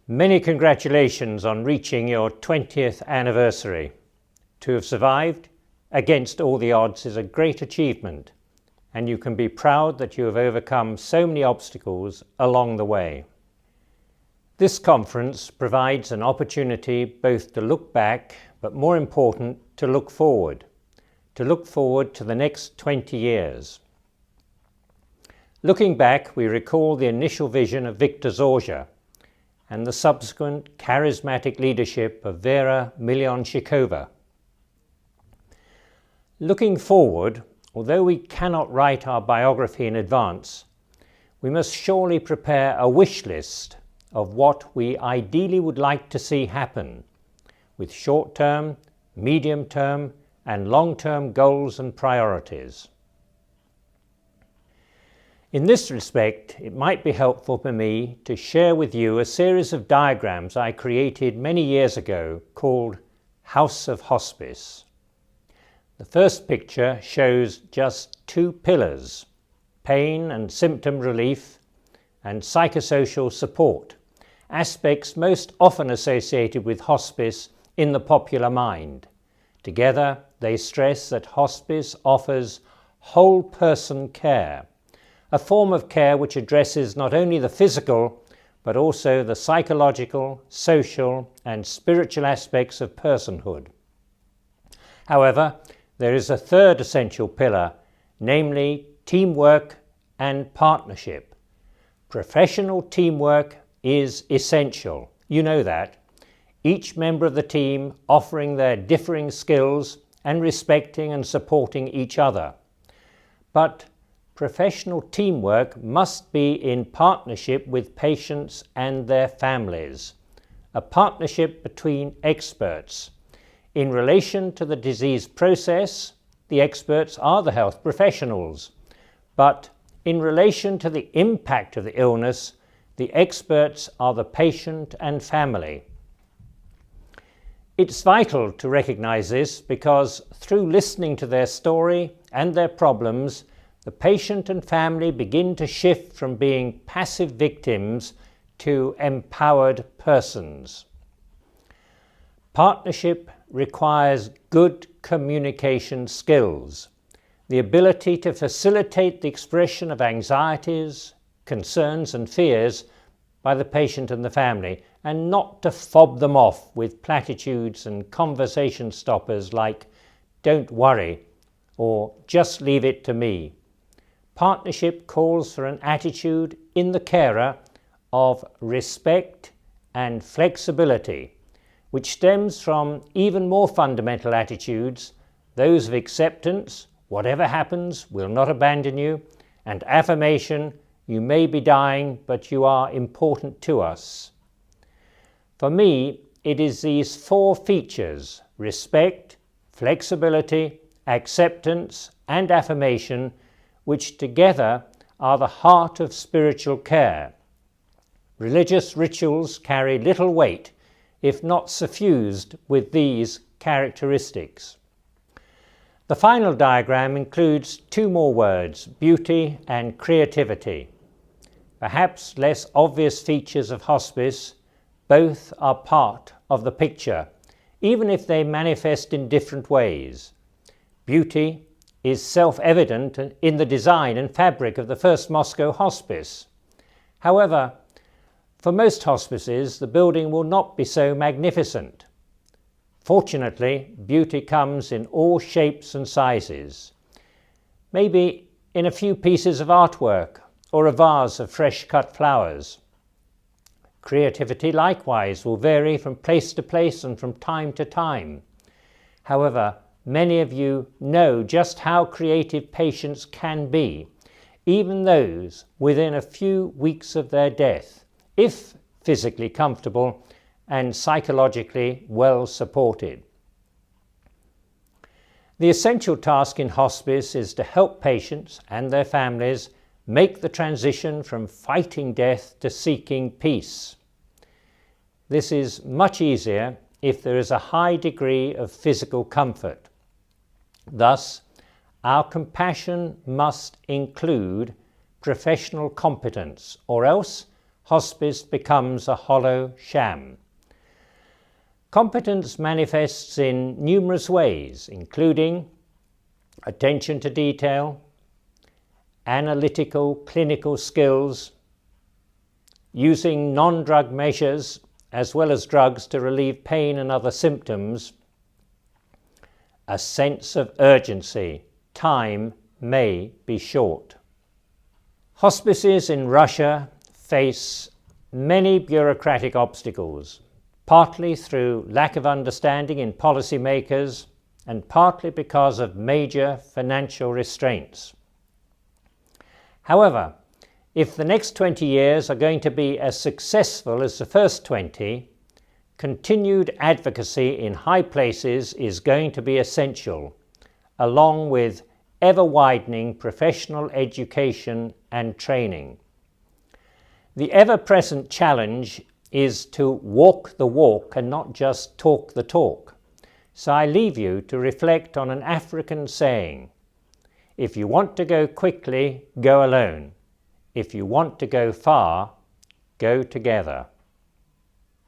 Many congratulations on reaching your 20th anniversary. To have survived against all the odds is a great achievement, and you can be proud that you have overcome so many obstacles along the way. This conference provides an opportunity both to look back, but more important, to look forward to the next 20 years. Looking back, we recall the initial vision of Victor Zorja and the subsequent charismatic leadership of Vera Milionchikova. Looking forward, although we cannot write our biography in advance, we must surely prepare a wish list of what we ideally would like to see happen, with short-term, medium-term, and long-term goals and priorities. In this respect, it might be helpful for me to share with you a series of diagrams I created many years ago called House of Hospice. The first picture shows just two pillars, pain and symptom relief and psychosocial support, aspects most often associated with hospice in the popular mind. Together, they stress that hospice offers whole-person care, a form of care which addresses not only the physical, but also the psychological, social, and spiritual aspects of personhood. However, there is a third essential pillar, namely teamwork and partnership. Professional teamwork is essential. You know that. Each member of the team offering their differing skills and respecting and supporting each other. But professional teamwork must be in partnership with patients and their families, a partnership between experts. In relation to the disease process, the experts are the health professionals, but in relation to the impact of the illness, the experts are the patient and family. It's vital to recognize this because through listening to their story and their problems, the patient and family begin to shift from being passive victims to empowered persons. Partnership requires good communication skills, the ability to facilitate the expression of anxieties, concerns and fears by the patient and the family, and not to fob them off with platitudes and conversation stoppers like "don't worry" or "just leave it to me." Partnership calls for an attitude in the carer of respect and flexibility, which stems from even more fundamental attitudes, those of acceptance, whatever happens, we'll not abandon you, and affirmation, you may be dying, but you are important to us. For me, it is these four features, respect, flexibility, acceptance, and affirmation, which together are the heart of spiritual care. Religious rituals carry little weight if not suffused with these characteristics. The final diagram includes two more words, beauty and creativity. Perhaps less obvious features of hospice, both are part of the picture, even if they manifest in different ways. Beauty is self-evident in the design and fabric of the first Moscow hospice. However, for most hospices, the building will not be so magnificent. Fortunately, beauty comes in all shapes and sizes. Maybe in a few pieces of artwork or a vase of fresh-cut flowers. Creativity likewise will vary from place to place and from time to time. However, many of you know just how creative patients can be, even those within a few weeks of their death, if physically comfortable and psychologically well supported. The essential task in hospice is to help patients and their families make the transition from fighting death to seeking peace. This is much easier if there is a high degree of physical comfort. Thus, our compassion must include professional competence, or else hospice becomes a hollow sham. Competence manifests in numerous ways, including attention to detail, analytical, clinical skills, using non-drug measures as well as drugs to relieve pain and other symptoms, a sense of urgency. Time may be short. Hospices in Russia face many bureaucratic obstacles, partly through lack of understanding in policymakers and partly because of major financial restraints. However, if the next 20 years are going to be as successful as the first 20, continued advocacy in high places is going to be essential, along with ever-widening professional education and training. The ever-present challenge is to walk the walk and not just talk the talk. So I leave you to reflect on an African saying, "If you want to go quickly, go alone. If you want to go far, go together."